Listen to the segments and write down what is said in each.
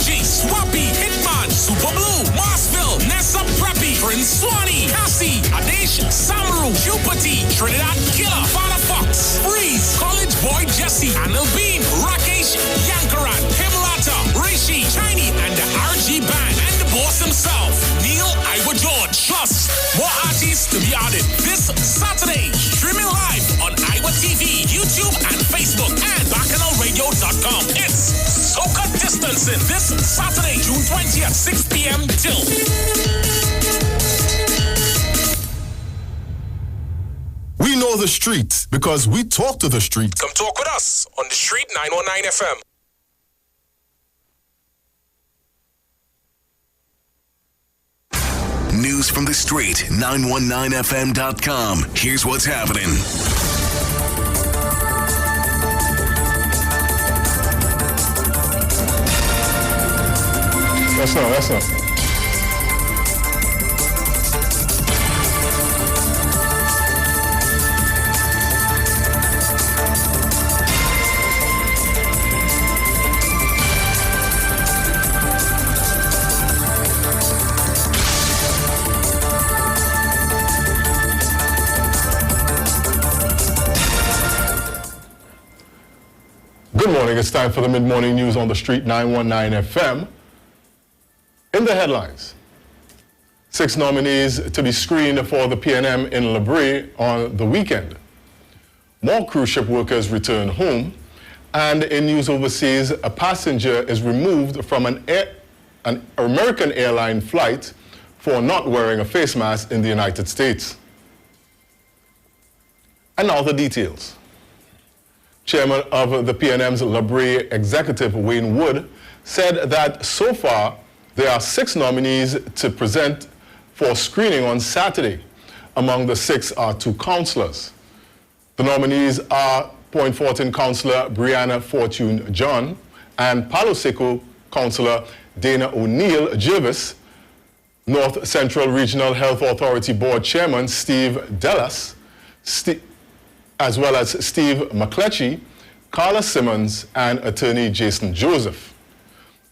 Fuji, Swappy, Hitman, Super Blue, Marsville, Nessa Preppy, Prince Swanee, Cassie, Adesh, Samaru, Jupiter, Trinidad Killer, Father Fox, Freeze, College Boy Jesse, Anil Bean, Rakesh, Yankaran, Himlata, Rishi, Chinese, and the RG Band, and the boss himself, Neil Iwer George. Plus, more artists to be added this Saturday. Streaming live on Iwer TV, YouTube, and Facebook, and BacchanalRadio.com. It's Soca Distancing this Saturday, June 20th, 6 p.m. till. We know the streets because we talk to the streets. Come talk with us on the Street 919 FM. News from the street, 919fm.com. Here's what's happening. That's not. Good morning. It's time for the mid-morning news on the Street 919 FM. In the headlines, 6 nominees to be screened for the PNM in Le Bris on the weekend. More cruise ship workers return home. And in news overseas, a passenger is removed from an American airline flight for not wearing a face mask in the United States. And now the details. Chairman of the PNM's Le Bris executive, Wayne Wood, said that so far there are 6 nominees to present for screening on Saturday. Among the 6 are 2 councillors. The nominees are Point Fortin councillor Brianna Fortune John and Palo Seco councillor Dana O'Neill Jervis, North Central Regional Health Authority Board Chairman Steve Dellas, as well as Steve McCletchy, Carla Simmons, and attorney Jason Joseph.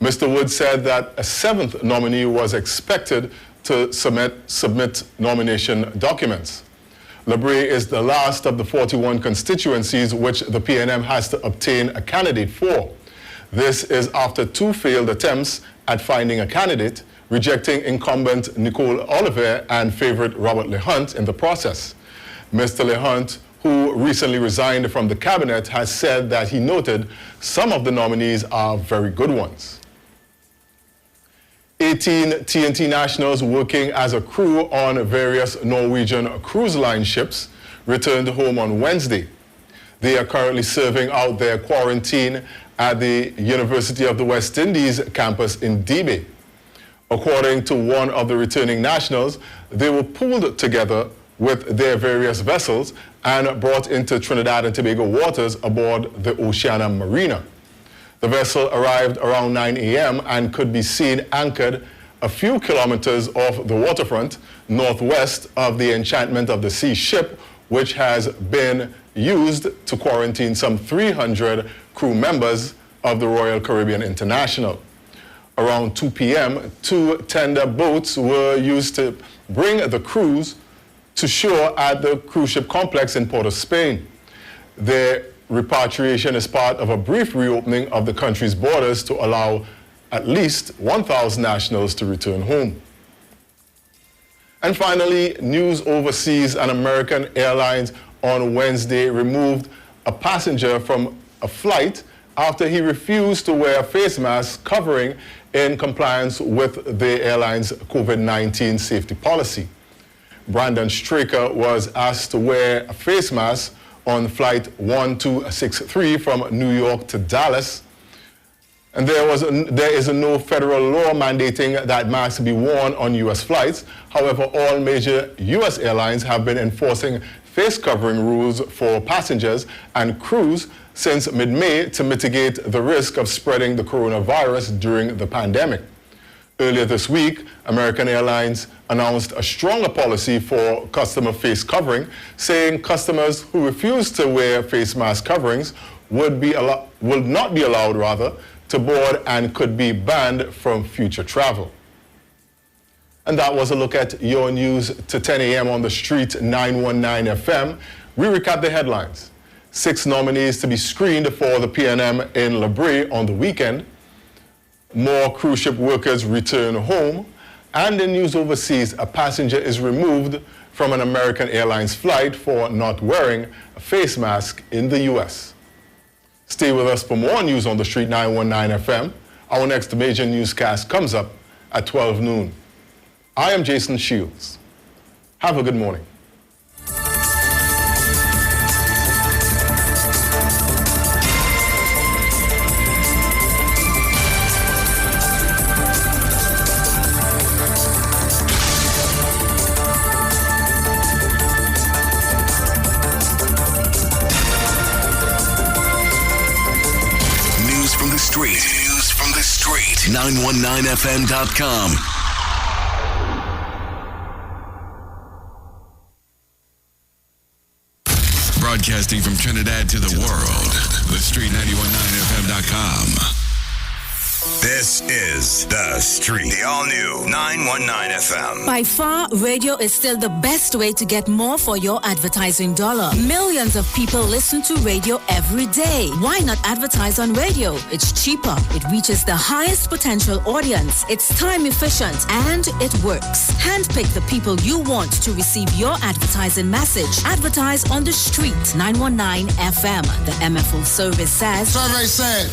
Mr. Wood said that a 7th nominee was expected to submit nomination documents. Le Bris is the last of the 41 constituencies which the PNM has to obtain a candidate for. This is after 2 failed attempts at finding a candidate, rejecting incumbent Nicole Oliver and favorite Robert LeHunt in the process. Mr. LeHunt, who recently resigned from the cabinet, has said that he noted some of the nominees are very good ones. 18 TNT nationals working as a crew on various Norwegian cruise line ships returned home on Wednesday. They are currently serving out their quarantine at the University of the West Indies campus in Debe. According to one of the returning nationals, they were pooled together with their various vessels and brought into Trinidad and Tobago waters aboard the Oceana Marina. The vessel arrived around 9 a.m. and could be seen anchored a few kilometers off the waterfront northwest of the Enchantment of the Sea ship, which has been used to quarantine some 300 crew members of the Royal Caribbean International. Around 2 p.m., 2 tender boats were used to bring the crews to shore at the cruise ship complex in Port of Spain. Their repatriation is part of a brief reopening of the country's borders to allow at least 1,000 nationals to return home. And finally, news overseas, and American Airlines on Wednesday removed a passenger from a flight after he refused to wear a face mask covering in compliance with the airline's COVID-19 safety policy. Brandon Straker was asked to wear a face mask on flight 1263 from New York to Dallas. And there is no federal law mandating that masks be worn on U.S. flights. However, all major U.S. airlines have been enforcing face covering rules for passengers and crews since mid-May to mitigate the risk of spreading the coronavirus during the pandemic. Earlier this week, American Airlines announced a stronger policy for customer face covering, saying customers who refuse to wear face mask coverings would not be allowed to board and could be banned from future travel. And that was a look at your news to 10 a.m. on the street 919 FM. We recap the headlines. 6 nominees to be screened for the PNM in La Brea on the weekend. More cruise ship workers return home. And in news overseas, a passenger is removed from an American Airlines flight for not wearing a face mask in the U.S. Stay with us for more news on the street 919 FM. Our next major newscast comes up at 12 noon. I am Jason Shields. Have a good morning. News from the street. News from the street. 919fm.com. Broadcasting from Trinidad to the world. The Street 919fm.com. This is The Street. The all-new 919 FM. By far, radio is still the best way to get more for your advertising dollar. Millions of people listen to radio every day. Why not advertise on radio? It's cheaper. It reaches the highest potential audience. It's time efficient and it works. Handpick the people you want to receive your advertising message. Advertise on the street. 919 FM. The MFO service says. Survey said.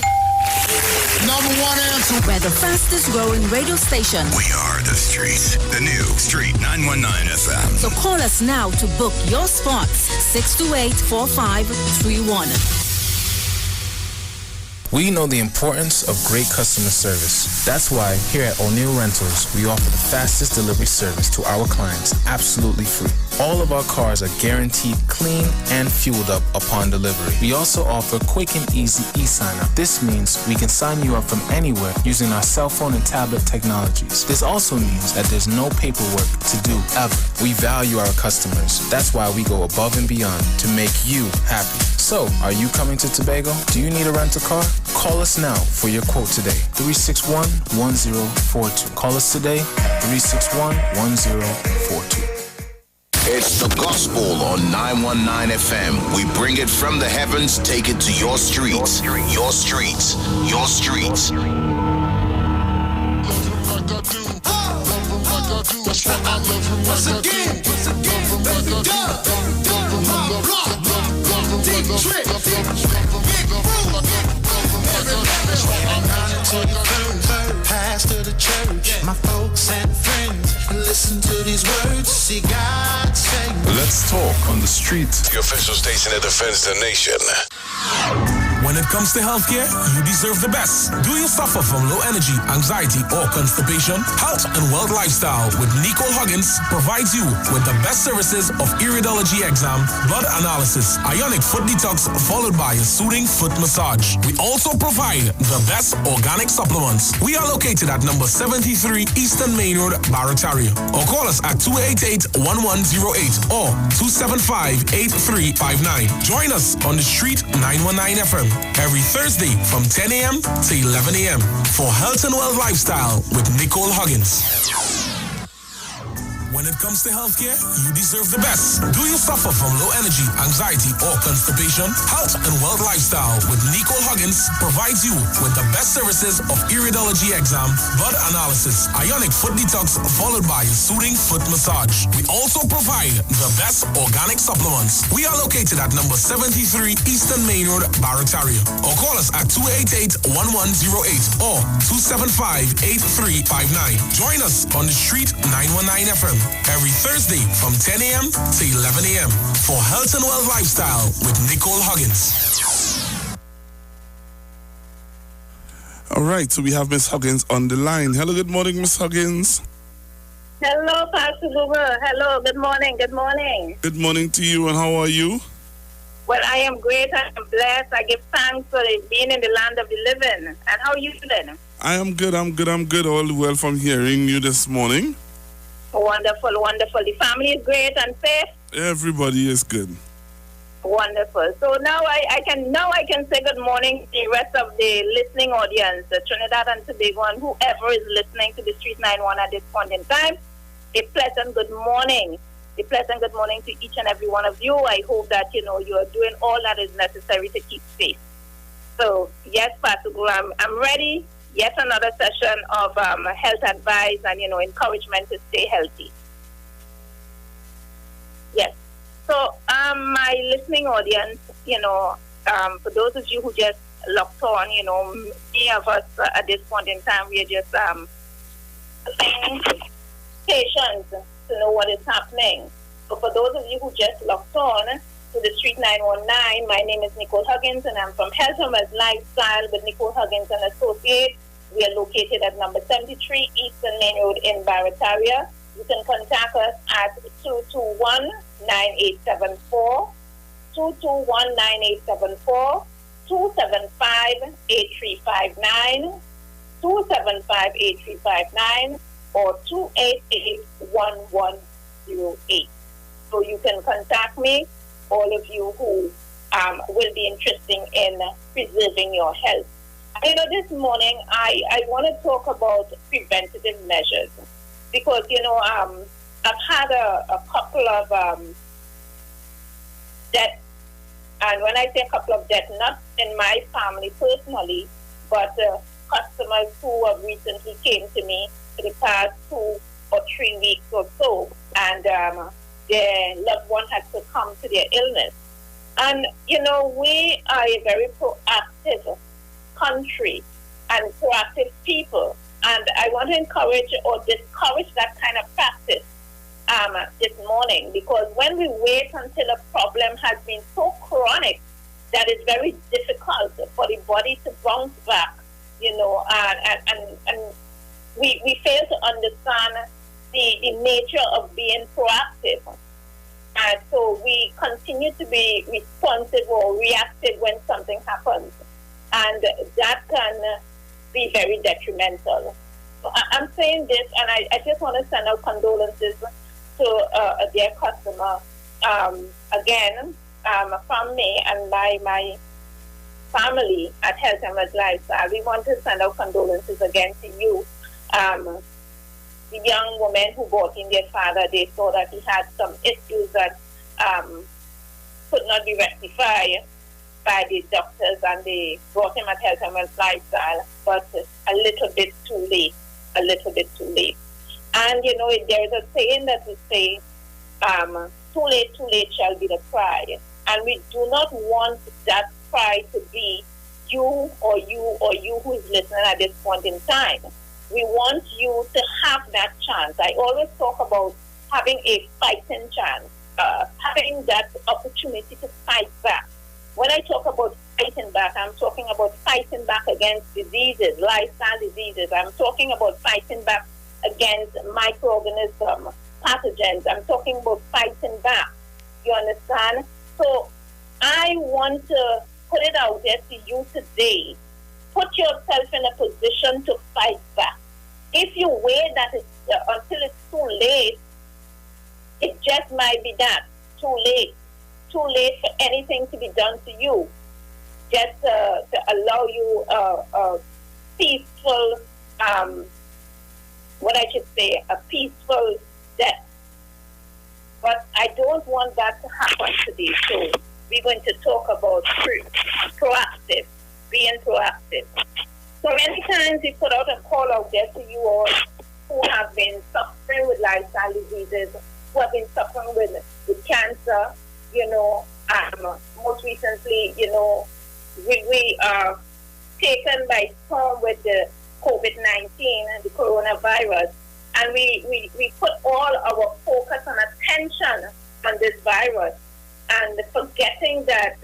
Number one answer. We're the fastest growing radio station. We are The Street. The new Street 919 FM. So call us now to book your spots. 628-4531. We know the importance of great customer service. That's why here at O'Neill Rentals, we offer the fastest delivery service to our clients absolutely free. All of our cars are guaranteed clean and fueled up upon delivery. We also offer quick and easy e-sign-up. This means we can sign you up from anywhere using our cell phone and tablet technologies. This also means that there's no paperwork to do ever. We value our customers. That's why we go above and beyond to make you happy. So, are you coming to Tobago? Do you need a rental car? Call us now for your quote today. 361-1042. Call us today, 361-1042. It's the gospel on 919 FM. We bring it from the heavens, take it to your streets. Your streets. Your streets. Once again, let's go. My block, deep trip, big pass to the church, my folks and friends, listen to these words, see God say. Let's talk on the street. The official station that defends the nation. When it comes to healthcare, you deserve the best. Do you suffer from low energy, anxiety, or constipation? Health and Wealth Lifestyle with Nicole Huggins provides you with the best services of iridology exam, blood analysis, ionic foot detox, followed by a soothing foot massage. We also provide the best organic supplements. We are located at number 73 Eastern Main Road, Barataria. Or call us at 288-1108 or 275-8359. Join us on the street 919 FM. Every Thursday from 10 a.m. to 11 a.m. for Health and Wealth Lifestyle with Nicole Huggins. When it comes to healthcare, you deserve the best. Do you suffer from low energy, anxiety, or constipation? Health and Wealth Lifestyle with Nicole Huggins provides you with the best services of iridology exam, blood analysis, ionic foot detox, followed by a soothing foot massage. We also provide the best organic supplements. We are located at number 73 Eastern Main Road, Barataria. Or call us at 288-1108 or 275-8359. Join us on the street 919 FM. Every Thursday from 10 a.m. to 11 a.m. for Health and Wealth Lifestyle with Nicole Huggins. All right, so we have Miss Huggins on the line. Hello, good morning, Miss Huggins. Hello, Pastor Boomer. Hello, good morning, good morning. Good morning to you, and how are you? Well, I am great, I am blessed. I give thanks for being in the land of the living. And how are you doing? I am good, I'm good. All well from hearing you this morning. Wonderful, wonderful. The family is great and safe? Everybody is good. Wonderful. So now I can say good morning to the rest of the listening audience, the Trinidad and Tobago, and whoever is listening to the Street 91 at this point in time. A pleasant good morning. A pleasant good morning to each and every one of you. I hope that you are doing all that is necessary to keep safe. So yes, Pastor Guru, I'm ready. Yet another session of health advice and encouragement to stay healthy. Yes. So, my listening audience, for those of you who just locked on, many of us at this point in time, we are just patient to know what is happening. So, for those of you who just locked on to the Street 919, my name is Nicole Huggins, and I'm from Health and Lifestyle with Nicole Huggins and Associates. We are located at number 73 Eastern Main Road in Barataria. You can contact us at 221-9874, 221-9874, 275-8359, 275-8359, or 288-1108. So you can contact me, all of you who will be interested in preserving your health. This morning I want to talk about preventative measures. Because, I've had a couple of deaths. And when I say a couple of deaths, not in my family personally, but customers who have recently came to me for the past 2 or 3 weeks or so. And their loved one had succumbed to their illness. And, we are a very proactive country and proactive people. And I want to encourage or discourage that kind of practice this morning, because when we wait until a problem has been so chronic that it's very difficult for the body to bounce back, and we fail to understand the nature of being proactive. And so we continue to be responsive or reactive when something happens. And that can be very detrimental. So I'm saying this, and I just want to send out condolences to a dear customer. Again, from me and my family at Health and Lifestyle, we want to send out condolences again to you. The young woman who brought in their father, they saw that he had some issues that could not be rectified by the doctors, and they brought him at Health and Lifestyle, but a little bit too late. And, there is a saying that we say, too late shall be the cry. And we do not want that cry to be you or you who is listening at this point in time. We want you to have that chance. I always talk about having a fighting chance, having that opportunity to fight back. When I talk about fighting back, I'm talking about fighting back against diseases, lifestyle diseases. I'm talking about fighting back against microorganisms, pathogens. I'm talking about fighting back. You understand? So I want to put it out there to you today. Put yourself in a position to fight back. If you wait until it's too late, it just might be that, too late. Too late for anything to be done to you. Just to allow you a peaceful, a peaceful death. But I don't want that to happen today. So we're going to talk about proactive, being proactive. So many times we put out a call out there to you all who have been suffering with lifestyle diseases, who have been suffering with cancer, most recently, we are taken by storm with the COVID-19 and the coronavirus, and we put all our focus and attention on this virus, and forgetting that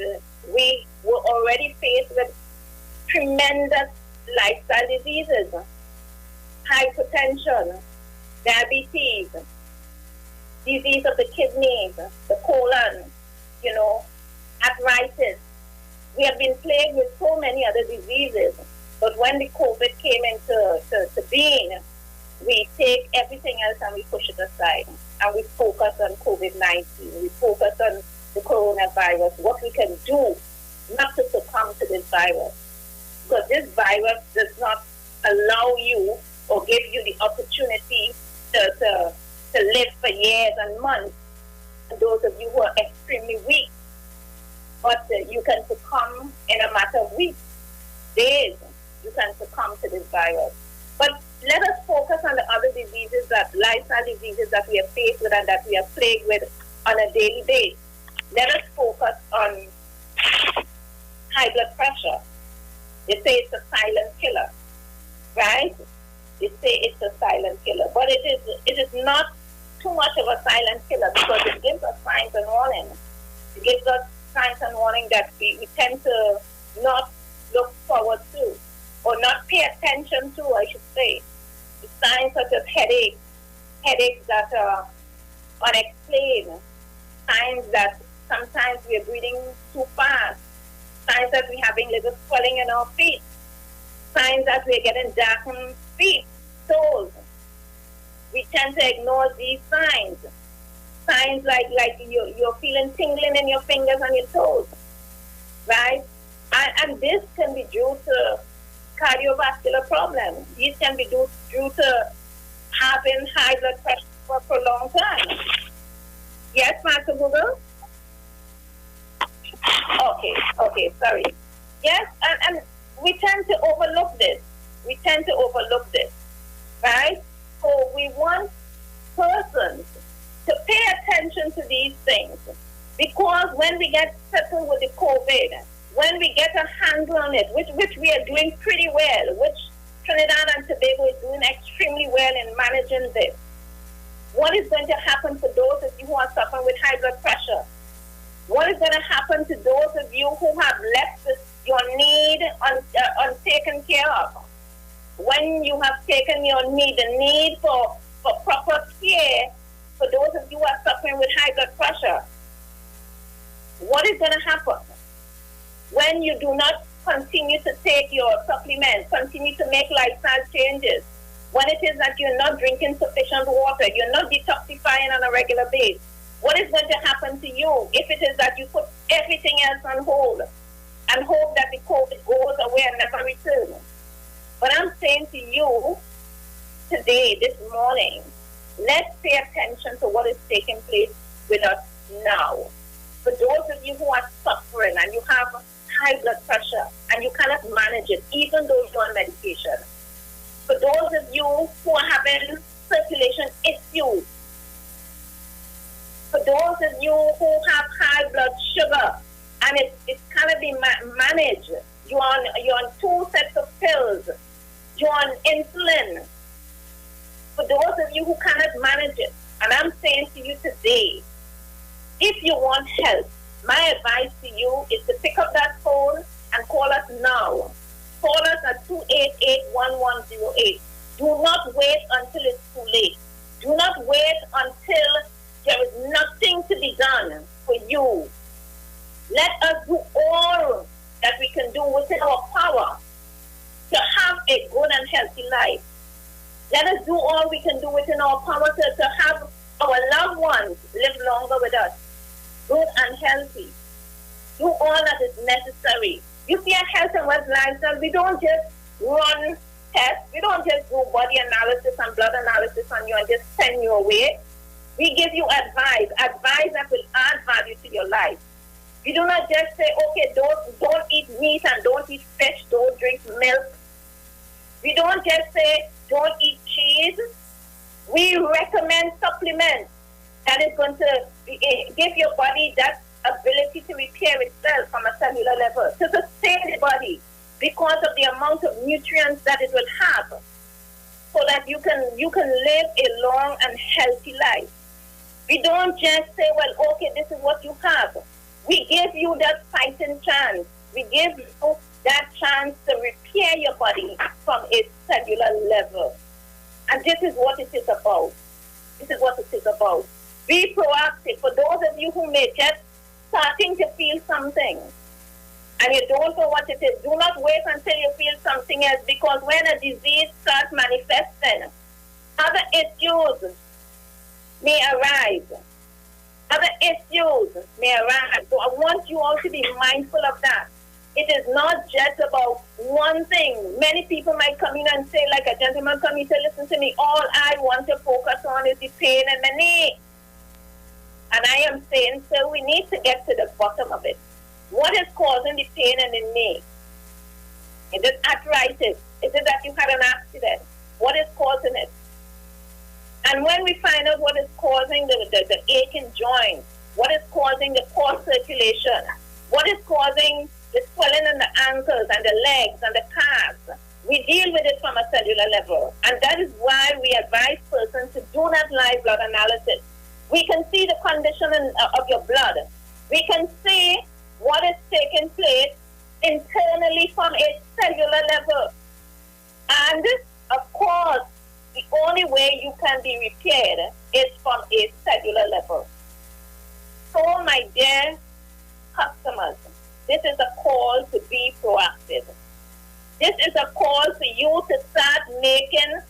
we were already faced with tremendous lifestyle diseases, hypertension, diabetes, disease of the kidneys, the colon, arthritis. We have been plagued with so many other diseases, but when the COVID came into being, we take everything else and we push it aside, and we focus on COVID-19. We focus on the coronavirus, what we can do not to succumb to this virus. Because this virus does not allow you or give you the opportunity to live for years and months. And those of you who are extremely weak, but you can succumb in a matter of weeks, days, you can succumb to this virus. But let us focus on the other diseases, lifestyle diseases that we are faced with and that we are plagued with on a daily basis. Let us focus on high blood pressure. They say it's a silent killer, right? They say it's a silent killer, but it is not too much of a silent killer because it gives us signs and warnings. It gives us signs and warning that we tend to not look forward to or not pay attention to, I should say. The signs such as headaches that are unexplained, signs that sometimes we are breathing too fast, signs that we're having little swelling in our feet, signs that we're getting darkened feet, toes. We tend to ignore these signs. Signs like you're feeling tingling in your fingers and your toes, right? And this can be due to cardiovascular problems. These can be due to having high blood pressure for a prolonged time. Yes, Master Google? Okay, sorry. Yes, and we tend to overlook this. Right? So we want persons to pay attention to these things because when we get settled with the COVID, when we get a handle on it, which we are doing pretty well, which Trinidad and Tobago is doing extremely well in managing this, what is going to happen for those of you who are suffering with high blood pressure? What is going to happen to those of you who have left your need untaken care of? When you have taken the need for proper care for those of you who are suffering with high blood pressure, what is going to happen? When you do not continue to take your supplements, continue to make lifestyle changes, when it is that you're not drinking sufficient water, you're not detoxifying on a regular basis, what is going to happen to you if it is that you put everything else on hold and hope that the COVID goes away and never returns? But I'm saying to you today, this morning, let's pay attention to what is taking place with us now. For those of you who are suffering and you have high blood pressure and you cannot manage it, even though you're on medication. For those of you who are having circulation issues, for those of you who have high blood sugar and it's cannot be managed, you're on 2 sets of pills, you're on insulin. For those of you who cannot manage it, and I'm saying to you today, if you want help, my advice to you is to pick up that phone and call us now. Call us at 288-1108. Do not wait until it's too late. Do not wait until there is nothing to be done for you. Let us do all that we can do within our power to have a good and healthy life. Let us do all we can do within our power to have our loved ones live longer with us, good and healthy. Do all that is necessary. You see, at Health and Wealth Lifestyle, we don't just run tests. We don't just do body analysis and blood analysis on you and just send you away. We give you advice that will add value to your life. We do not just say, okay, don't eat meat and don't eat fish, don't drink milk. We don't just say, don't eat cheese. We recommend supplements that is going to give your body that ability to repair itself from a cellular level, to sustain the body because of the amount of nutrients that it will have, so that you can live a long and healthy life. We don't just say, well, okay, this is what you have. We give you that fighting chance. We give you that chance to repair your body from a cellular level. And this is what it is about. This is what it is about. Be proactive. For those of you who may just starting to feel something and you don't know what it is, do not wait until you feel something else, because when a disease starts manifesting, other issues may arise. Other issues may arise. So I want you all to be mindful of that. It is not just about one thing. Many people might come in and say, like a gentleman come in and say, listen to me, all I want to focus on is the pain in my knee. And I am saying, so we need to get to the bottom of it. What is causing the pain in the knee? Is it arthritis? Is it that you had an accident? What is causing it? And when we find out what is causing the aching joint, what is causing the poor circulation, what is causing the swelling in the ankles and the legs and the calves, we deal with it from a cellular level. And that is why we advise persons to do that live blood analysis. We can see the condition of your blood. We can see what is taking place internally from a cellular level. And, of course, the only way you can be repaired is from a cellular level. So, my dear customers, this is a call to be proactive. This is a call for you to start making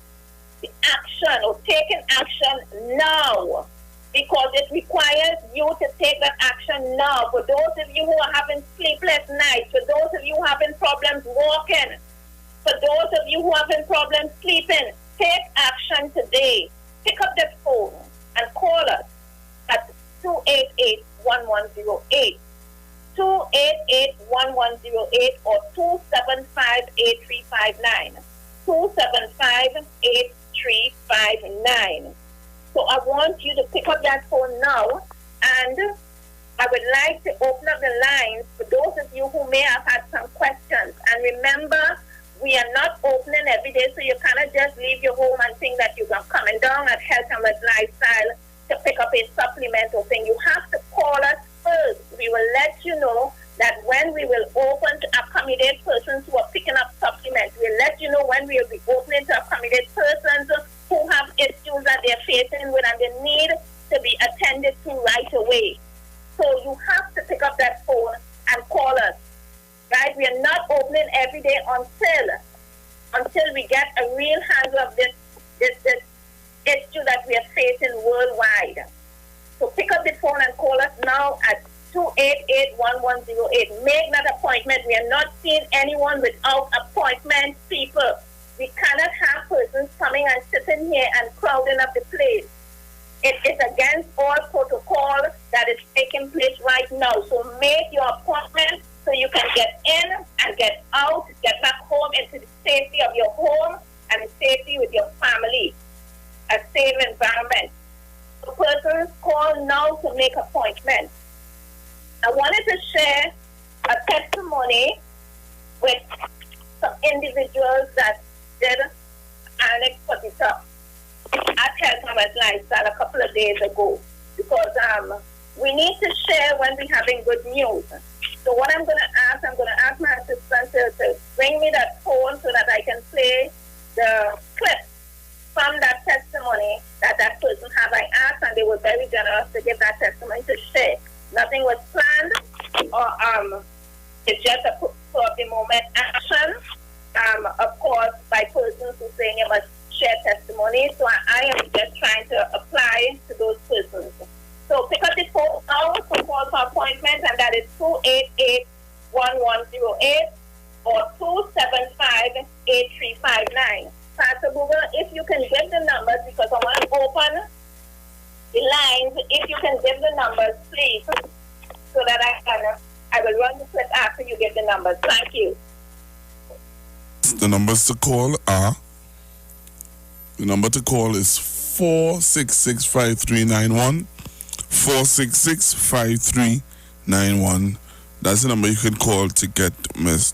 the action or taking action now, because it requires you to take that action now. For those of you who are having sleepless nights, for those of you who are having problems walking, for those of you who are having problems sleeping, take action today. Pick up the phone and call us at 288-1108, 288-1108 or 275-8359, 275-8359. So I want you to pick up that phone now, and I would like to open up the lines for those of you who may have had some questions. And remember, we are not opening every day, so you cannot just leave your home and think that you're coming down at Health and Wealth Lifestyle to pick up a supplement or thing. You have to call us first. We will let you know that when we will open to accommodate persons who are picking up supplements. We'll let you know when we will be opening to accommodate persons who have issues that they're facing with and they need to be attended to right away. So you have to pick up that phone and call us. Right? We are not opening every day until we get a real handle of this issue that we are facing worldwide. So pick up the phone and call us now at 288-1108. Make that appointment. We are not seeing anyone without appointment, people. We cannot have persons coming and sitting here and crowding up the place. It is against all protocol that is taking place right now. So make your appointment so you can get in and get out, get back home into the safety of your home and the safety with your family, a safe environment. So persons call now to make appointments. I wanted to share a testimony with some individuals that did Alex put it up at Health and Wealth Lifestyle a couple of days ago, because we need to share when we're having good news. So what I'm going to ask my assistant to bring me that phone so that I can play the clip from that testimony that person had. I asked, and they were very generous to give that testimony to share. Nothing was planned, or it's just a for the moment action. Of course, by persons who saying you must share testimony. So I am just trying to apply to those persons. So pick up the phone now to call for appointment, and that is 288-1108 or 275-8359. Pastor Google, if you can give the numbers, because I want to open the lines. If you can give the numbers, please, so that I will run the clip after you give the numbers. Thank you. The numbers to call are, the number to call is 466-5391, 466-5391. That's the number you can call to get Miss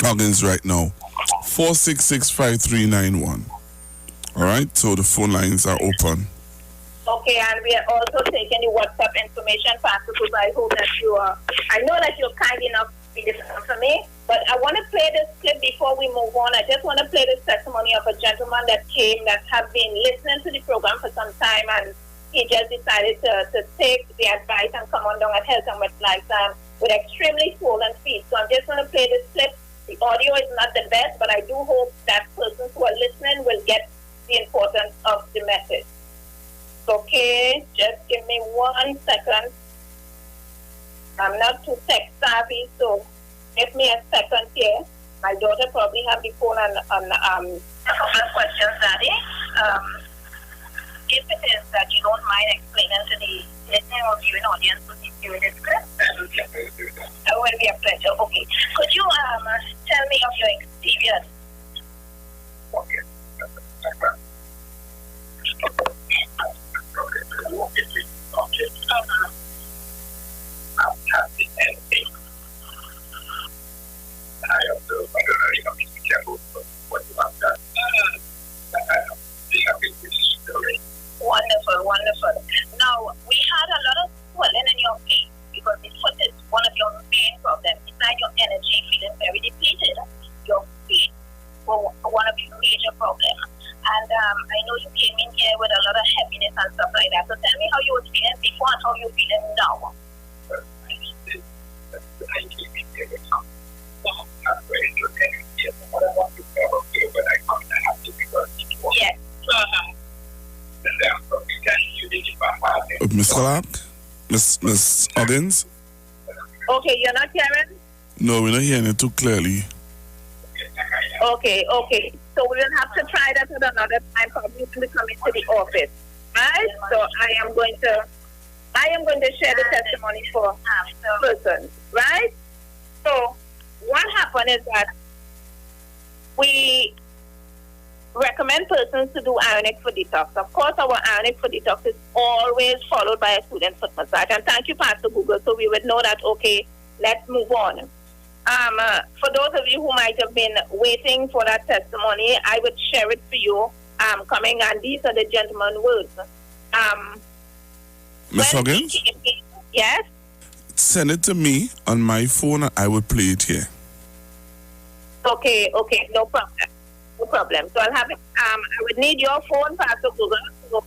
Huggins right now. 466-5391. All right, so the phone lines are open. Okay, and we are also taking the WhatsApp information, Pastor, because I hope that I know that you're kind enough to be this for me, but I want to play this clip before we move on. I just want to play this testimony of a gentleman that came that have been listening to the program for some time, and he just decided to take the advice and come on down at Health and Wealth Lifestyle with extremely swollen feet. So I'm just going to play this clip. The audio is not the best, but I do hope that persons who are listening will get the importance of the message. Okay, just give me 1 second. I'm not too tech savvy, so give me a second here. My daughter probably have the phone on a couple of questions, Daddy. If it is that you don't mind explaining to the listening or viewing audience what you do in this script, it will be a pleasure. Okay. Could you tell me of your experience? Okay. Wonderful, wonderful. Now, we had a lot of swelling in your feet because the foot is one of your main problems. Besides your energy feeling very depleted, your feet were one of your major problems. And I know you came in here with a lot of heaviness and stuff like that. So tell me how you were feeling before and how you're feeling now. Yes. Miss Clark? Miss Huggins? Okay, you're not hearing? No, we're not hearing it too clearly. Okay. So we will have to try that at another time. Probably when we come into the office, right? So I am going to share the testimony for persons, right? So what happened is that we recommend persons to do ionic foot detox. Of course, our ionic foot detox is always followed by a student foot massage. And thank you, Pastor Google, so we would know that, okay, let's move on. For those of you who might have been waiting for that testimony, I would share it for you coming, and these are the gentleman's words. Miss Huggins? Yes? Send it to me on my phone and I will play it here. Okay, no problem. So I'll have it. I would need your phone, Pastor Google. So,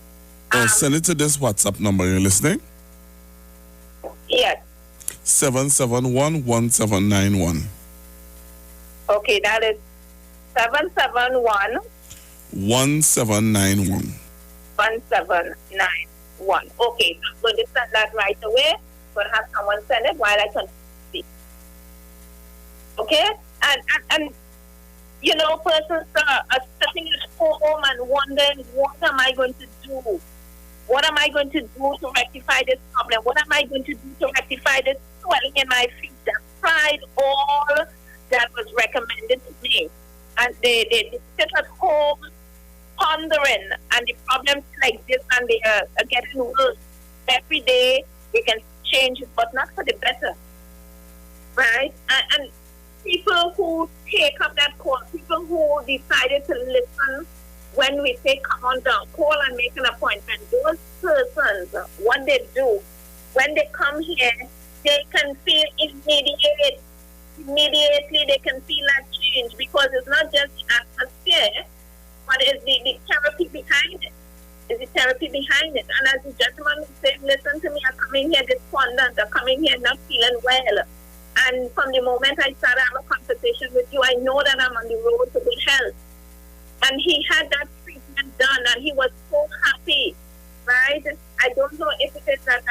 send it to this WhatsApp number. You're listening? Yes. 771-1791. Okay, that is 771 1791. 1791. Okay, I'm going to send that right away. I'm going to have someone send it while I can speak. Okay? And you know, persons are sitting at home and wondering, what am I going to do? What am I going to do to rectify this problem? What am I going to do to rectify this swelling in my feet? I've tried all that was recommended to me. And they sit at home pondering, and the problems like this, and they are getting worse. Every day they can change it, but not for the better. Right? And people who take up that call, people who decided to listen when we say come on down, call and make an appointment, those persons, what they do, when they come here, they can feel immediately they can feel that change, because it's not just the atmosphere, but it's the therapy behind it. It's the therapy behind it. And as the gentleman was saying, listen to me, I'm coming here despondent, I'm coming here not feeling well. And from the moment I started having a conversation with you, I know that I'm on the road to good health. And he had that treatment done, and he was so happy, right? I don't know if it is that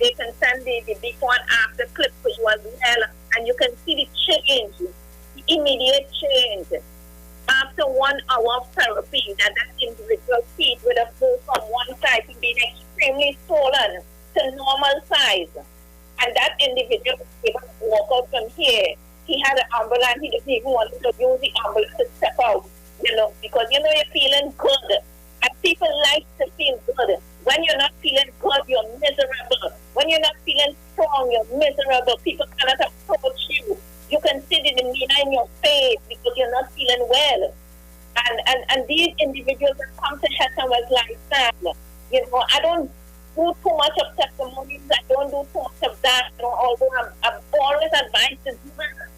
they can send the before and after clip for you as well, and you can see the change, the immediate change. After 1 hour of therapy, that individual feet would have moved from one side to being extremely swollen to normal size. And that individual was able to walk out from here. He had an ambulance. He didn't even want to use the ambulance to step out, because you're feeling good. And people like to feel good. When you're not feeling good, you're miserable. When you're not feeling strong, you're miserable. People cannot approach you. You can see the demeanor in your face because you're not feeling well. And these individuals that come to Heston was like that. I don't do too much of testimonies. I don't do too much of that. Although I'm always advised to do that.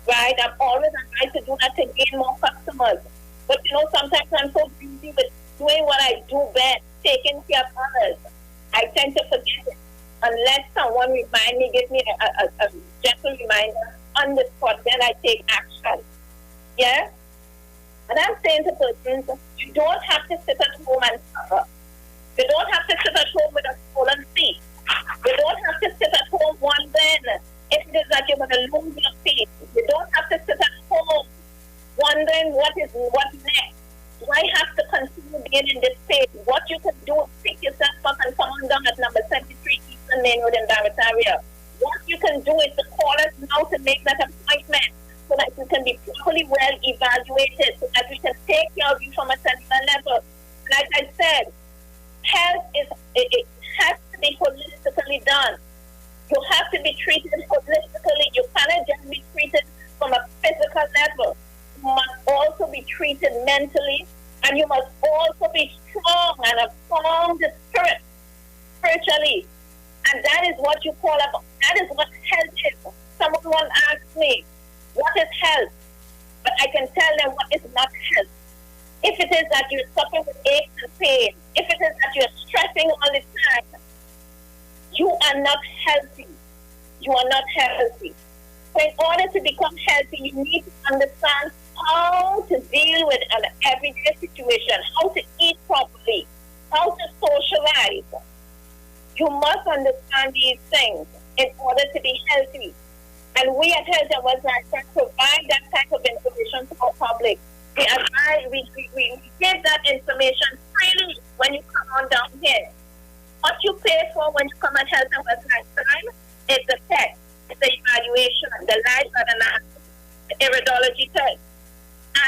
Right? I'm always advised to do that to gain more customers. But sometimes I'm so busy with doing what I do best, taking care of others. I tend to forget it. Unless someone remind me, give me a gentle reminder on the spot, then I take action. Yeah? And I'm saying to persons, you don't have to sit at home and suffer. You don't have to sit at home with a swollen feet. You don't have to sit at home wondering if it is that you're going to lose your feet. You don't have to sit at home wondering what next. Do I have to continue being in this state? What you can do is pick yourself up and come on down at number 73 Eastern Main Road in Barrett area. What you can do is to call us now to make that appointment so that you can be properly well evaluated, so that we can take care of you from a cellular level. Like I said, health it has to be holistically done. You have to be treated holistically. You cannot just be treated from a physical level. You must also be treated mentally, and you must also be strong and a sound spirit spiritually. And that is what you call up. That is what health is. Someone asked me, what is health? But I can tell them what is not health. If it is that you're suffering with aches and pain, if it is that you're stressing all the time, you are not healthy. You are not healthy. So in order to become healthy, you need to understand how to deal with an everyday situation, how to eat properly, how to socialize. You must understand these things in order to be healthy. And we at Health and Wellness can provide that type of information to our public. We advise, we give that information freely when you come on down here. What you pay for when you come at Health and Wellness time is the test, the evaluation, the life analysis, the iridology test,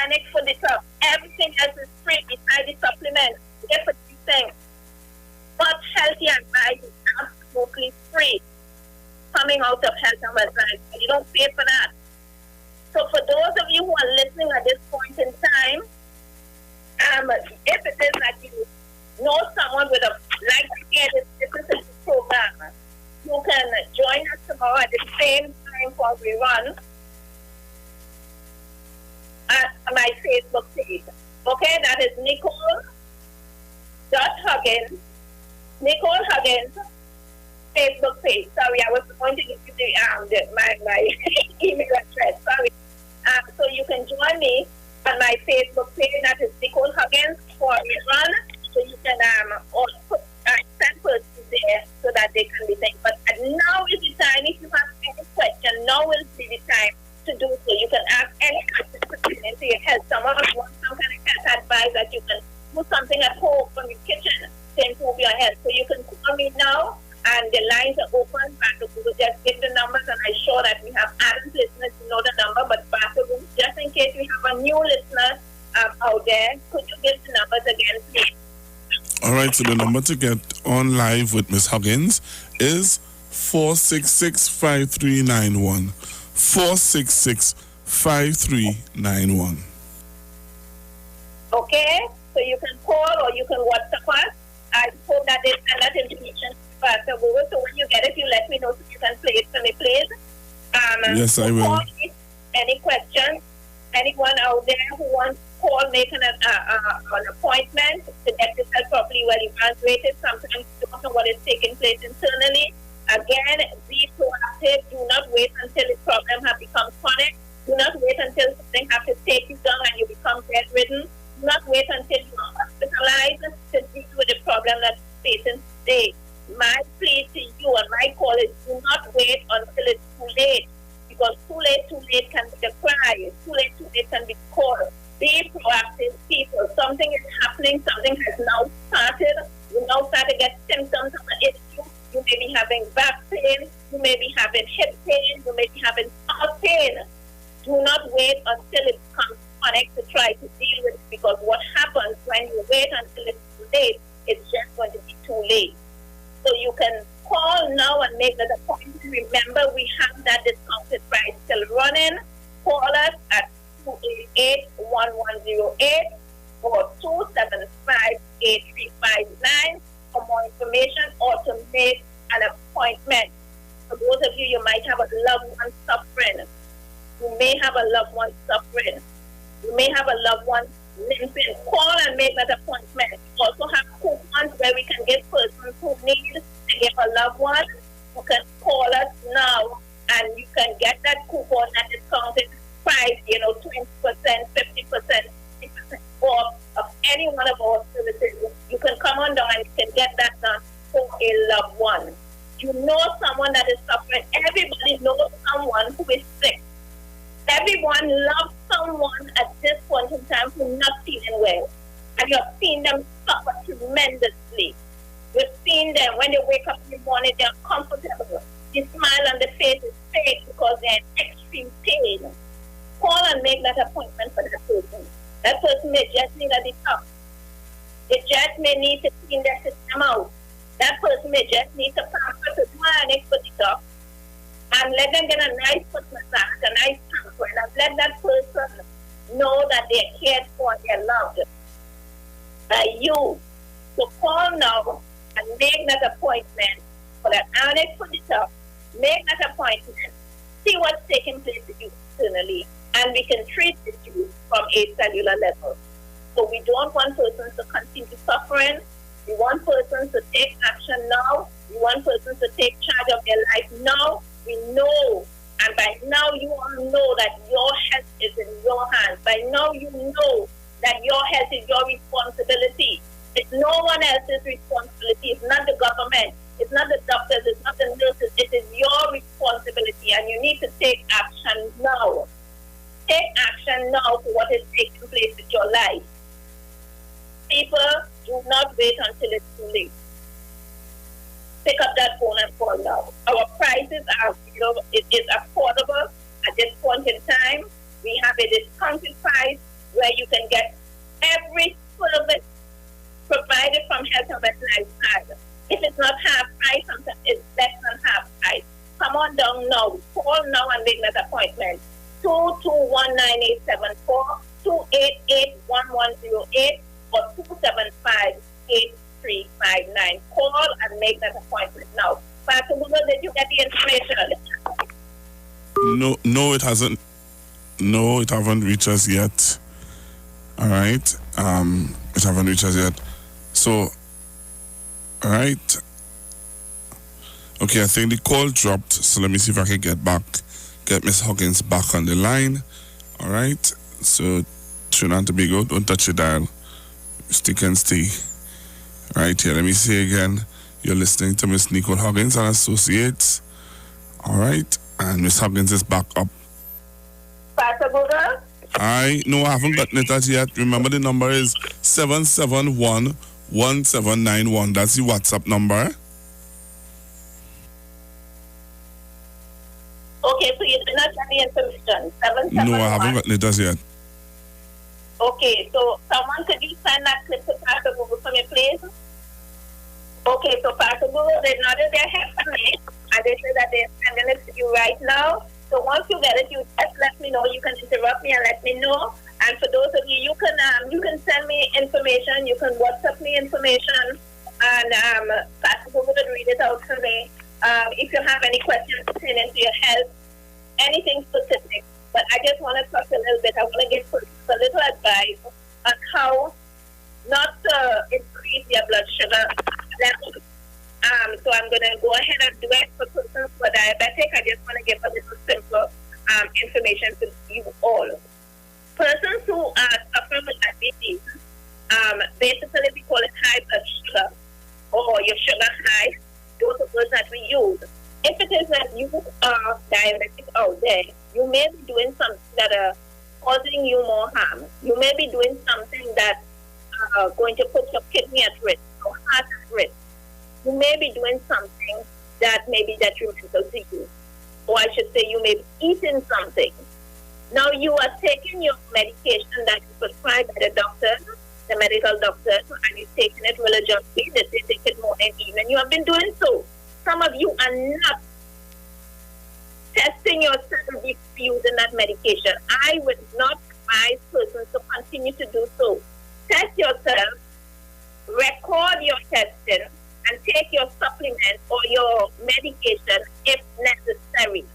annex for the top. Everything else is free besides the supplements. Get for these things. But healthy advice is absolutely free coming out of Health and Wellness. You don't pay for that. So for those of you who are listening at this point in time, if it is that you know someone with a like to hear this program, you can join us tomorrow at the same time while we run at my Facebook page. Okay, that is Nicole.Huggins. Nicole Huggins Facebook page. Sorry, I was going to give you my email address. Sorry. So you can join me on my Facebook page. That is Nicole Huggins for Run. So you can also put send persons there so that they can be thanked. But now is the time. If you have any question, now will be the time to do so. You can ask any question pertaining to your health. Someone wants some kind of health advice that you can do something at home from your kitchen to improve your health. So you can call me now, and the lines are open. Pastor Google, just give the numbers, and I'm sure that we have added listeners to know the number. But Pastor Google, just in case we have a new listener out there, could you give the numbers again, please? All right, so the number to get on live with Miss Huggins is 466-5391. 466-5391. Okay, so you can call or you can WhatsApp us. I hope that they send that information to Pastor Google. So when you get it, you let me know so you can play it for me, please. Yes, I will. Call me, any questions? Anyone out there who wants to call, make an appointment to get yourself properly well evaluated. Sometimes you don't know what is taking place internally. Again, be proactive. Do not wait until the problem has become chronic. Do not wait until something has to take you down and you become bedridden. Do not wait until you are hospitalized to deal with the problem that you're facing today. My plea to you and my call is do not wait until it's too late. Because too late can be the cry. Too late can be called. Be proactive, people. Something is happening. Something has now started. You now start to get symptoms of an issue. You may be having back pain. You may be having hip pain. You may be having stomach pain. Do not wait until it becomes chronic to try to deal with it. Because what happens when you wait until it's too late, it's just going to be too late. So you can call now and make that appointment. Remember, we have that discounted price still running. Call us at 288-1108 or 275-8359 for more information or to make an appointment. For those of you, you might have a loved one suffering. You may have a loved one suffering. You may have a loved one limping. Call and make that appointment. We also have coupons where we can give persons who need to give a loved one. You can call us now and you can get that coupon at discounted price, 20%, 50%, 60% off of any one of our services. You can come on down and you can get And you have seen them suffer tremendously. You've seen them when they wake up in the morning, they're comfortable. The smile on the face is fake because they're in extreme pain. Call and make that appointment for that person. That person may just need a detox. They just may need to clean their system out. That person may just need to pamper to do an extra detox and let them get a nice foot massage, a nice pamper, and let that person know that they're cared for and they're loved by you. So call now and make that appointment for that annex for detox. Make that appointment. See what's taking place with you internally, and we can treat this you from a cellular level. So we don't want persons to continue suffering. We want persons to take action now. We want persons to take charge of their life now. We know, and by now you all know that your health is in your hands. By now you know that your health is your responsibility. It's no one else's responsibility. It's not the government. It's not the doctors. It's not the nurses. It is your responsibility, and you need to take action now. Take action now for what is taking place with your life. People, do not wait until it's too late. Pick up that phone and call now. Our prices are, it is affordable at this point in time. We have a discounted price where you can get every service provided from Health and Veterinary Side. If it's not half price, sometimes it's less than half price. Come on down now. Call now and make that appointment. 2219874, 2881108, or 2758359. Call and make that appointment now. Pastor Google, did you get the information? No, it hasn't. No, it haven't reached us yet. All right. It haven't reached us yet. So, all right. Okay, I think the call dropped. So let me see if I can get Miss Huggins back on the line. All right. So, Trinidad and Tobago, don't touch your dial. Stick and stay. Right here. Let me see again. You're listening to Miss Nicole Huggins and Associates. All right. And Miss Huggins is back up. Pastor Google? No, I haven't gotten it as yet. Remember, the number is 771-1791. That's the WhatsApp number. Okay, so you did not get the information. 771. No, I haven't gotten it as yet. Okay, so someone, could you send that clip to Pastor Google for me, please? Okay, so Pastor Google, they nodded their head for me, and they said that they're sending it to you right now. So once you get it, you just let me know. You can interrupt me and let me know. And for those of you, you can send me information. You can WhatsApp me information, and Pastor Google will read it out for me. If you have any questions pertaining to your health, anything specific. But I just want to talk a little bit. I want to give a little advice on how not to increase your blood sugar level. So I'm going to go ahead and do it for persons who are diabetic. I just want to give a little simple information to you all. Persons who are suffering with diabetes, basically we call it high blood sugar or your sugar high. Those are words that we use. If it is that you are diabetic out there, you may be doing something that are causing you more harm. You may be doing something that going to put your kidney at risk or heart at risk. You may be doing something that may be detrimental to you. Or I should say you may be eating something. Now you are taking your medication that is prescribed by the doctor, the medical doctor, and you're taking it religiously. They say take it morning and evening. You have been doing so. Some of you are not testing yourself if using that medication. I would not advise persons to continue to do so. Test yourself, record your testing, and take your supplement or your medication if necessary.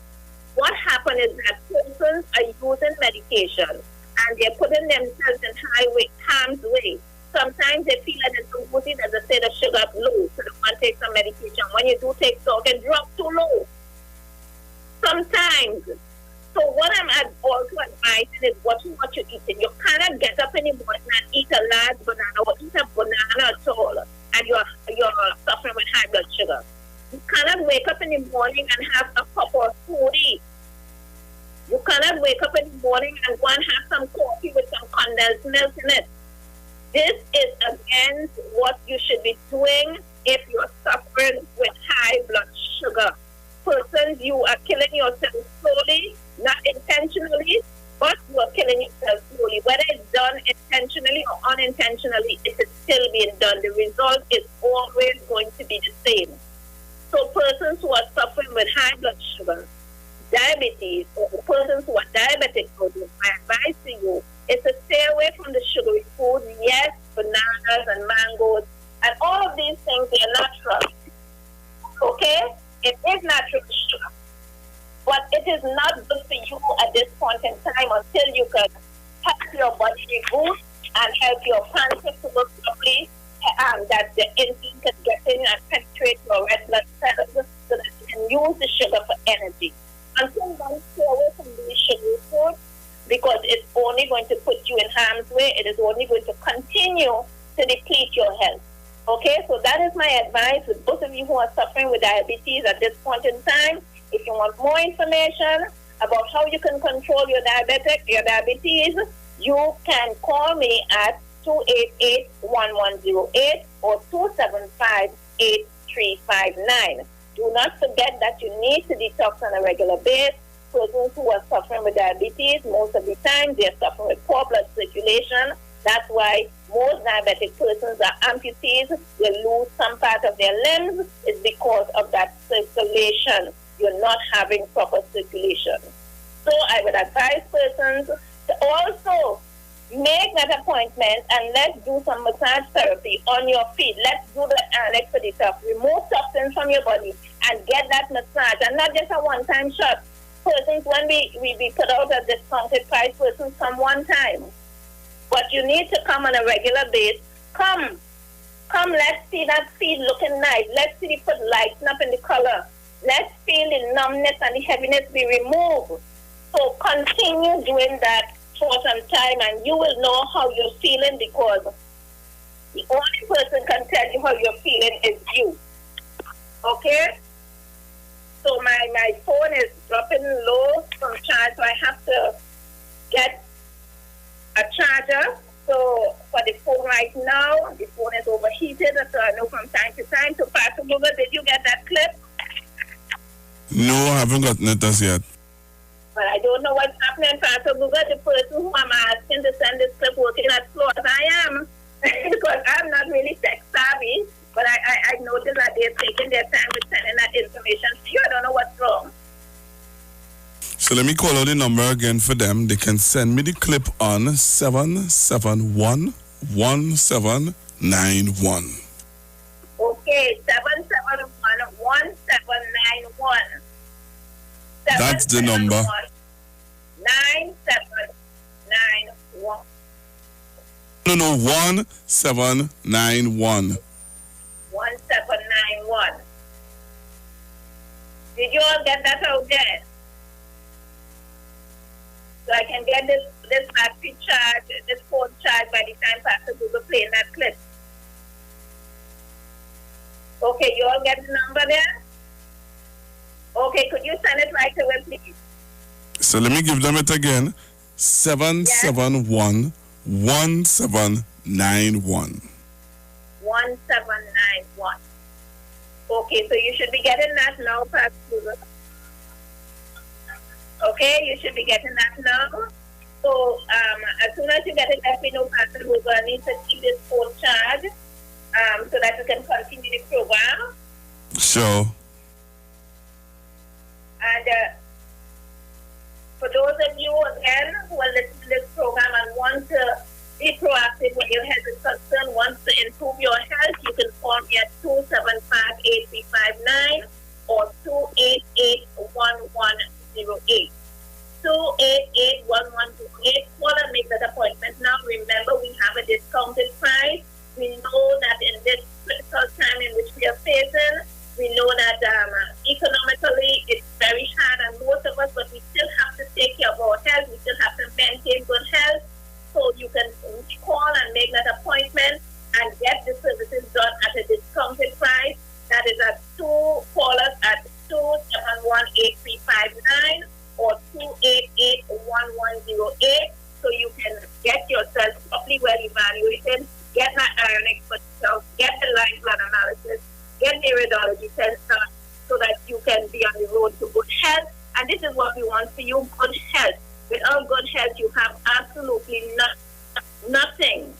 What happens is that persons are using medication and they're putting themselves in harm's way. Sometimes they feel that it's woozy, as I say, the sugar low, so they want to take some medication. When you do take so, it drops too low. Sometimes. So what I'm also advising is watching what you're eating. You cannot get up in the morning and eat a large banana or eat a banana at all, and you're suffering with high blood sugar. You cannot wake up in the morning and have a cup of smoothie. You cannot wake up in the morning and go and have some coffee with some condensed milk in it. This is against what you should be doing if you're suffering with high blood sugar. Persons, you are killing yourself slowly, not intentionally, but you are killing yourself slowly. Whether it's done intentionally or unintentionally, it is still being done. The result is always going to be the same. So persons who are suffering with high blood sugar, diabetes, or persons who are diabetic, my advice to you is to stay away from the sugary foods. Yes, bananas and mangoes, and all of these things, they are natural. Okay? It is natural sugar. But it is not good for you at this point in time until you can help your body reboot and help your pancreas to work properly, that the insulin can get in and penetrate your red blood cells so that you can use the sugar for energy. Until then, stay away from these sugary foods because it's only going to put you in harm's way. It is only going to continue to deplete your health. Okay, so that is my advice with both of you who are suffering with diabetes at this point in time. If you want more information about how you can control your diabetes, you can call me at 288-1108 or 275-8359. Do not forget that you need to detox on a regular basis. Persons who are suffering with diabetes, most of the time they are suffering with poor blood circulation. That's why most diabetic persons are amputees. They lose some part of their limbs. It's because of that circulation. You're not having proper circulation. So I would advise persons to also make that appointment and let's do some massage therapy on your feet. Let's do that annex for the stuff. Remove toxins from your body and get that massage. And not just a one-time shot. Persons, when we put out a discounted price, persons come one time. But you need to come on a regular basis. Come, let's see that feet looking nice. Let's see the foot lighten up in the color. Let's feel the numbness and the heaviness be removed. So continue doing that for some time and you will know how you're feeling because the only person can tell you how you're feeling is you. Okay? So my phone is dropping low from charge, so I have to get a charger. So for the phone right now, the phone is overheated, so I know from time to time. So Pastor Google, did you get that clip? No, I haven't gotten it as yet. But I don't know what's happening, Pastor Google. The person who I'm asking to send this clip working as slow as I am, because I'm not really tech savvy. But I noticed that they're taking their time with sending that information to you. I don't know what's wrong. So let me call out the number again for them. They can send me the clip on 771-1791. Okay, 771-1791. That's the number. 9791. No, 1791. 1791. Did you all get that out there? So I can get this battery charge, this phone charge by the time Pastor Google playing that clip. Okay, you all get the number there? Okay, could you send it right away, please? So let me give them it again. 771-1791. 1791. Okay, so you should be getting that now, Pastor Google. Okay, you should be getting that now. So as soon as you get it, let me know, Pastor Google. I need to keep this phone charged so that you can continue the program. Sure. And for those of you, again, who are listening to this program and want to be proactive when your health is concerned, want to improve your health, you can call me at 275-8359 or 288-1108. 288-1108. Call and make that appointment now. Remember, we have a discounted price. We know that in this critical time in which we are facing, we know that economically it's very hard on most of us, but we still have to take care of our health. We still have to maintain good health. So you can call and make that appointment and get the services done at a discounted price. That is at call us at 271-8359 or 288-1108 so you can get yourself properly well evaluated get my iron expert results, get the live blood analysis, get the radiology test done so that you can be on the road to good health. And this is what we want for you, good health. Without good health, you have absolutely nothing.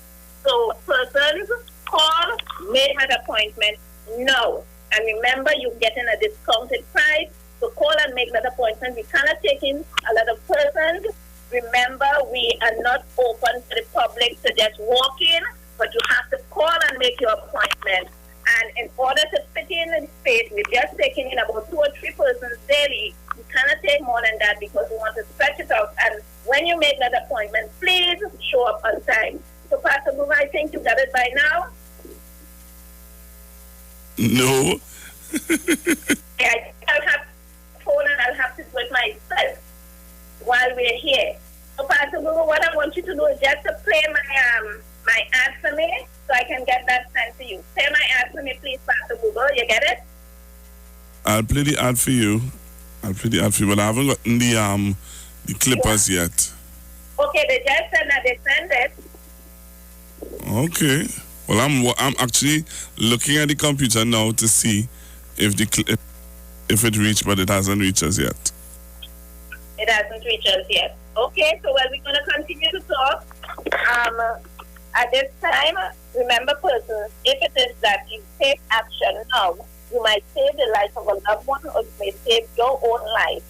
So persons, call, make an appointment now. And remember, you're getting a discounted price. So call and make that appointment. We cannot take in a lot of persons. Remember, we are not open to the public to just walk in, but you have to call and make your appointment. And in order to fit in the space, we're just taking in about 2 or 3 persons daily. You cannot take more than that because we want to stretch it out. And when you make that appointment, please show up on time. So, Pastor Boomer, I think you got it by now. No. I'll have to phone and I'll have to do it myself while we're here. So, Pastor Boomer, what I want you to do is just to play my ad for me so I can get that sent to you. Play my ad for me, please, Pastor Boomer. You get it? I'll play the ad for you. But I haven't gotten the clippers yet. Okay, they just said that they send it. Okay. Well, I'm actually looking at the computer now to see if if it reached, but it hasn't reached us yet. It hasn't reached us yet. Okay, so we're going to continue to talk. At this time, remember, persons, if it is that you take action now, you might save the life of a loved one or you may save your own life.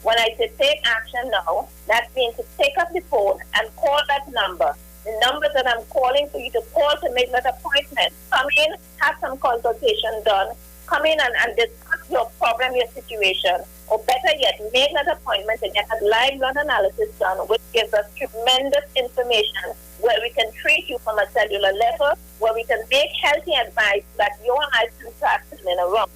When I say take action now, that means to take up the phone and call that number. The number that I'm calling for you to call to make that appointment. Come in, have some consultation done. Come in and discuss your problem, your situation. Or better yet, make that appointment and get a live blood analysis done, which gives us tremendous information where we can treat you from a cellular level, where we can make healthy advice that your life can start in a wrong.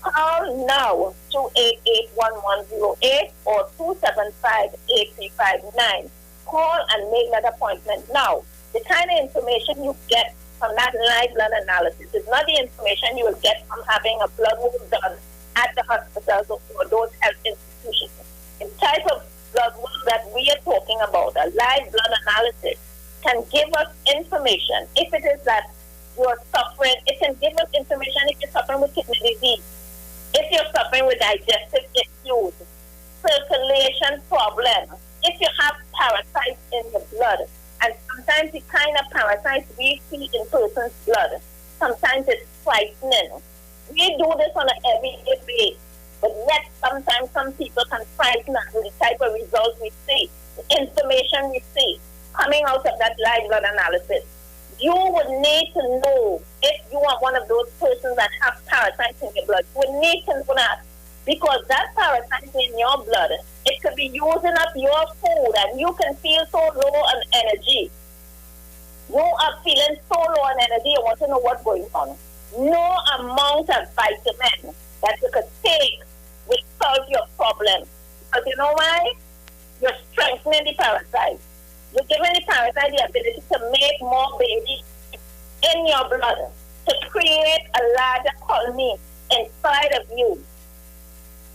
Call now, 288-1108 or 275-8359. Call and make that appointment now. The kind of information you get from that live blood analysis is not the information you will get from having a blood work done at the hospitals or those health institutions. The type of blood work that we are talking about, a live blood analysis, can give us information. If it is that you're suffering, it can give us information if you're suffering with kidney disease, if you're suffering with digestive issues, circulation problems, if you have parasites in the blood. And sometimes the kind of parasites we see in person's blood, sometimes it's frightening. We do this on an everyday basis, but yet sometimes some people can frighten us with the type of results we see, the information we see coming out of that live blood analysis. You would need to know if you are one of those persons that have parasites in your blood. You would need to know that, because that parasite in your blood, it could be using up your food and you can feel so low on energy. You are feeling so low on energy, you want to know what's going on. No amount of vitamin that you could take will solve your problem. Because you know why? You're strengthening the parasite. You're giving the parasite the ability to make more babies in your blood, to create a larger colony inside of you.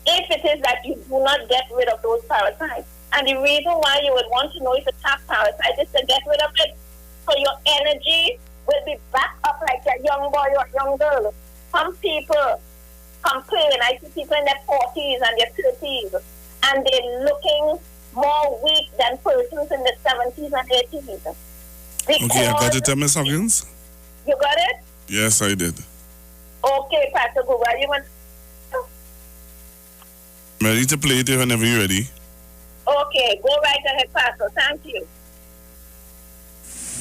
If it is that you do not get rid of those parasites, and the reason why you would want to know if you have parasites is to get rid of it, so your energy will be back up like a young boy or young girl. Some people complain. I see people in their 40s and their 30s, and they're looking more weak than persons in the 70s and 80s. Okay, I got it, Miss Huggins. You got it? Yes, I did. Okay, Pastor Google, you want? Ready to play it whenever you're ready. Okay, go right ahead, Pastor. Thank you.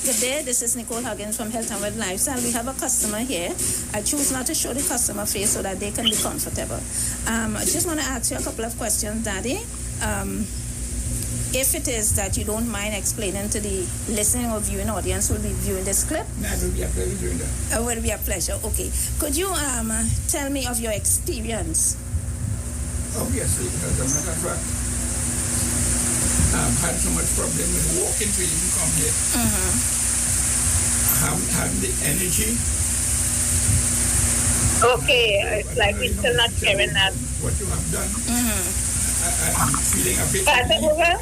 Good day, this is Nicole Huggins from Health and Well Lifestyle. We have a customer here. I choose not to show the customer face so that they can be comfortable. I just want to ask you a couple of questions, Daddy. If it is that you don't mind explaining to the listening or viewing audience who will be viewing this clip. That will be a pleasure doing that. It will be a pleasure. Okay. Could you tell me of your experience? Obviously, as a matter of fact, I've had so much problem with walking to even come here. I haven't had the energy. Okay, it's like we're still not hearing that. What you have done. I'm feeling a bit. Pastor Google?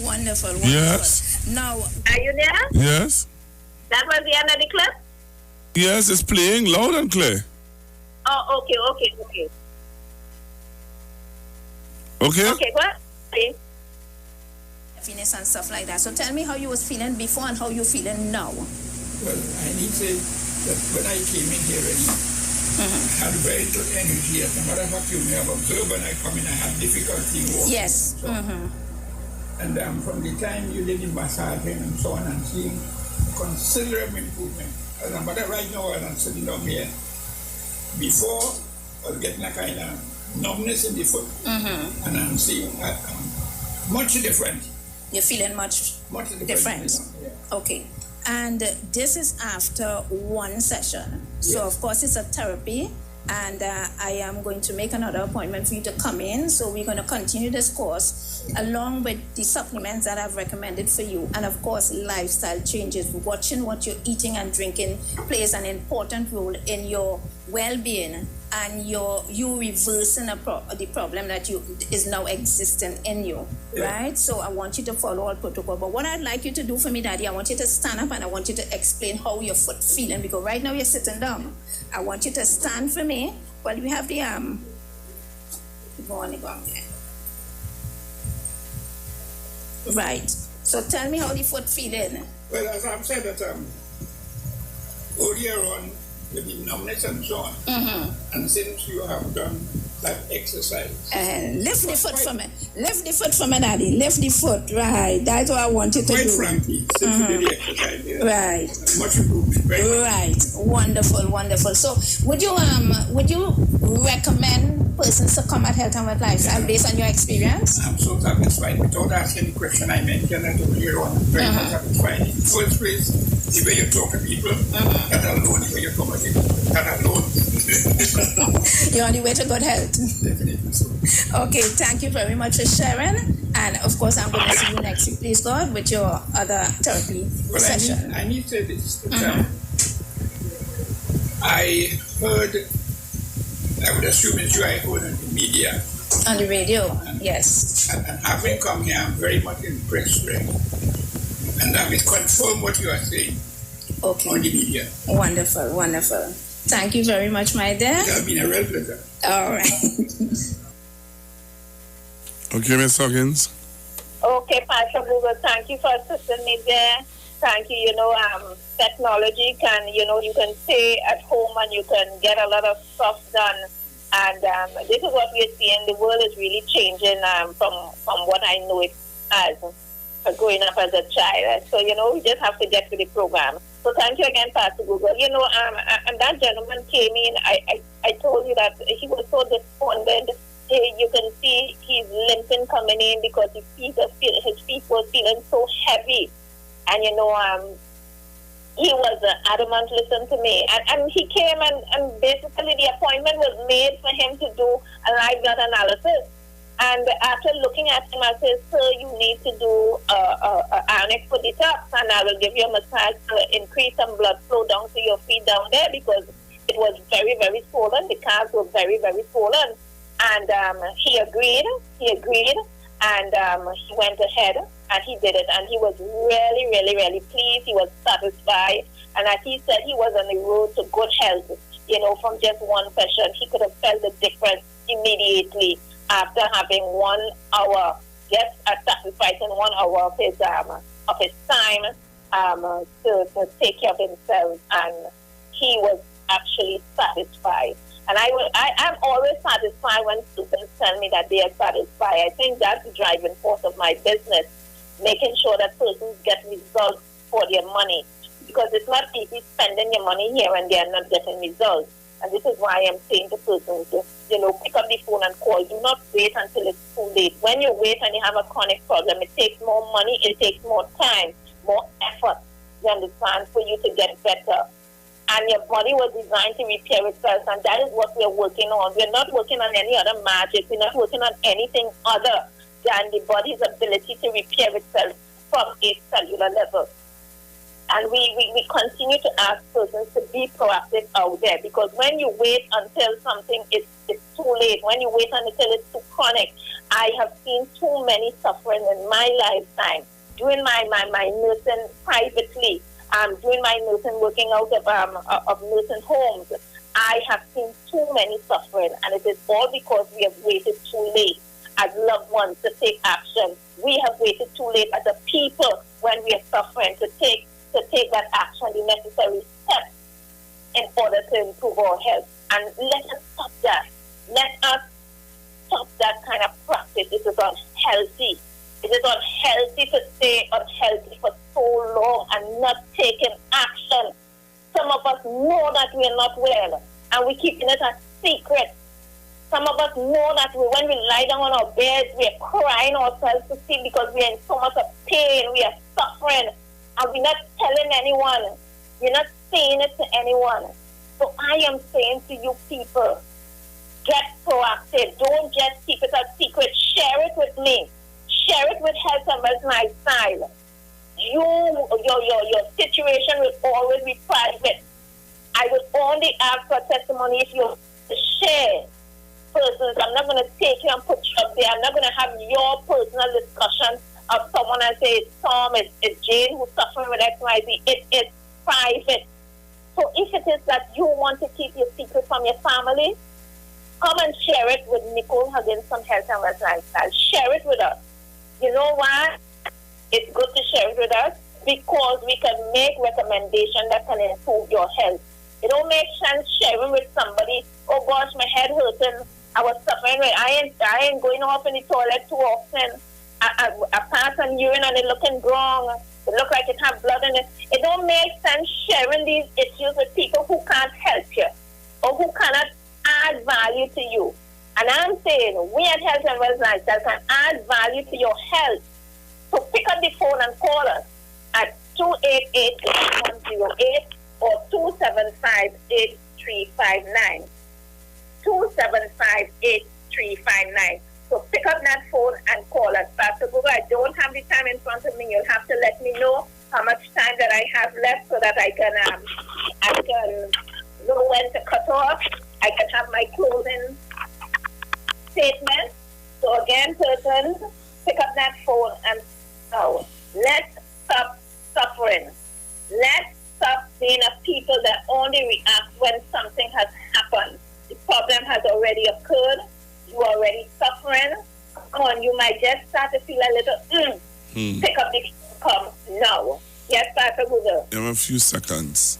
Wonderful. Yes. Now, are you there? Yes. That was the end of the clip? Yes, it's playing loud and clear. Oh, okay. Okay? Okay, go ahead. Please. Happiness and stuff like that. So tell me how you was feeling before and how you feeling now. Well, I need to say that when I came in here already, I had very little energy. As a matter of fact, you may have observed when I come in, I had difficulty walking. Yes. So, and from the time you did the massaging and so on, and seeing considerable improvement. As a matter right now, when I'm sitting down here, before I was getting a kind of numbness in the foot, and I'm seeing much different. You're feeling much different. Yeah. Okay. And this is after one session. So, of course, it's a therapy. And I am going to make another appointment for you to come in. So we're going to continue this course along with the supplements that I've recommended for you. And, of course, lifestyle changes. Watching what you're eating and drinking plays an important role in your well-being and you reversing the problem that is now existing in you, right? So I want you to follow all protocol. But what I'd like you to do for me, Daddy, I want you to stand up and I want you to explain how your foot feeling, because right now you're sitting down. I want you to stand for me while we have the go on. Right. So tell me how the foot feeling. Well, as I've said that earlier on, with the numbness and so on, and since you have done that exercise. Lift the foot for me. Lift the foot for me, Daddy. Lift the foot. Right. That's what I want you to do. Quite frankly, since you did the exercise, right. Much improvement. Right. Wonderful. So would you recommend persons to come at Health and Wealth Lifestyle based on your experience? I'm so satisfied. Without asking the question I mentioned that earlier on, I'm very satisfied. In the first place, the way you talk to people, that alone, the way you come at it, that alone. You're on the way to good health. Definitely so. Okay, thank you very much for sharing. And of course, I'm going to see you next week, please God, with your other therapy session. I need to say this. I heard, I would assume it's you, I heard on the media. On the radio, yes. And having come here, I'm very much impressed, right? And I will confirm what you are saying on the media. Wonderful. Thank you very much, my dear. It has been a real pleasure. All right. Okay, Ms. Hawkins. Okay, Pastor Google, thank you for assisting me there. Thank you. Technology can, you can stay at home and you can get a lot of stuff done. And this is what we're seeing. The world is really changing from what I know it as growing up as a child. So, we just have to get to the program. So thank you again, Pastor Google. And that gentleman came in. I told you that he was so despondent. You can see he's limping coming in because his feet were feeling so heavy. And, he was adamant, listen to me. And he came and basically the appointment was made for him to do a live blood analysis. And after looking at him, I said, sir, you need to do ionic foot detox, and I will give you a massage to increase some blood flow down to your feet down there because it was very, very swollen. The calves were very, very swollen. And he agreed, and he went ahead and he did it. And he was really, really, really pleased. He was satisfied. And as he said, he was on the road to good health. From just one session, he could have felt the difference immediately after having 1 hour, sacrificing 1 hour of his time to take care of himself. And he was actually satisfied. And I'm always satisfied when students tell me that they are satisfied. I think that's the driving force of my business, making sure that persons get results for their money. Because it's not easy spending your money here and they are not getting results. And this is why I'm saying to persons to, pick up the phone and call. Do not wait until it's too late. When you wait and you have a chronic problem, it takes more money, it takes more time, more effort, you understand, for you to get better. And your body was designed to repair itself, and that is what we're working on. We're not working on any other magic. We're not working on anything other than the body's ability to repair itself from a cellular level. And we continue to ask persons to be proactive out there, because when you wait until something is too late, when you wait until it's too chronic, I have seen too many suffering in my lifetime. Doing my nursing privately, doing my nursing, working out of nursing homes, I have seen too many suffering, and it is all because we have waited too late as loved ones to take action. We have waited too late as a people when we are suffering to take that action, the necessary steps in order to improve our health. And let us stop that. Let us stop that kind of practice. It is unhealthy. It is unhealthy to stay unhealthy for so long and not taking action. Some of us know that we are not well, and we're keeping it a secret. Some of us know that when we lie down on our beds, we are crying ourselves to sleep because we are in so much of pain, we are suffering, and we're not telling anyone. We're not saying it to anyone. So I am saying to you people, get proactive. Don't just keep it a secret. Share it with me. Share it with Health and Wealth Lifestyle. Your situation will always be private. I would only ask for testimony if you share persons. I'm not going to take you and put you up there. I'm not going to have your personal discussion of someone and say it's Tom, it's Jane who's suffering with XYZ. It is private. So if it is that you want to keep your secret from your family, come and share it with Nicole Huggins from Health and Wealth Lifestyle. Share it with us. You know why? It's good to share it with us because we can make recommendations that can improve your health. It don't make sense sharing with somebody, oh gosh, my head hurting, I was suffering with, I ain't going off in the toilet too often. I pass on urine and it looking wrong. It look like it have blood in it. It don't make sense sharing these issues with people who can't help you or who cannot add value to you. And I'm saying we at Health and Wealth Lifestyle can add value to your health. So pick up the phone and call us at 288-1108 or 275-8359. 275-8359. So pick up that phone and call us. Pastor Google, I don't have the time in front of me. You'll have to let me know how much time that I have left so that I can know when to cut off. I can have my closing statement. So again, persons, pick up that phone and now let's stop suffering. Let's stop being a people that only react when something has happened. The problem has already occurred. You are already suffering. Come on, you might just start to feel a little, pick up the phone, come now. Yes, Pastor Google. You have a few seconds.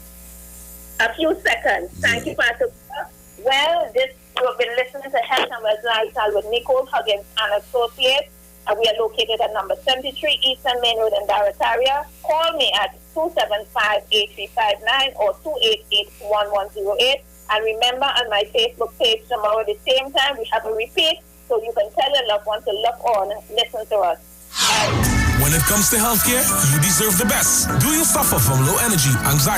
A few seconds. Thank you, Pastor Google. Well, you've been listening to Health and Wealth Lifestyle with Nicole Huggins and Associates. And we are located at number 73 Eastern Main Road in Barataria. Call me at 275-8359 or 288-1108. And remember, on my Facebook page tomorrow at the same time, we have a repeat, so you can tell your loved one to log on, listen to us. When it comes to healthcare, you deserve the best. Do you suffer from low energy, anxiety,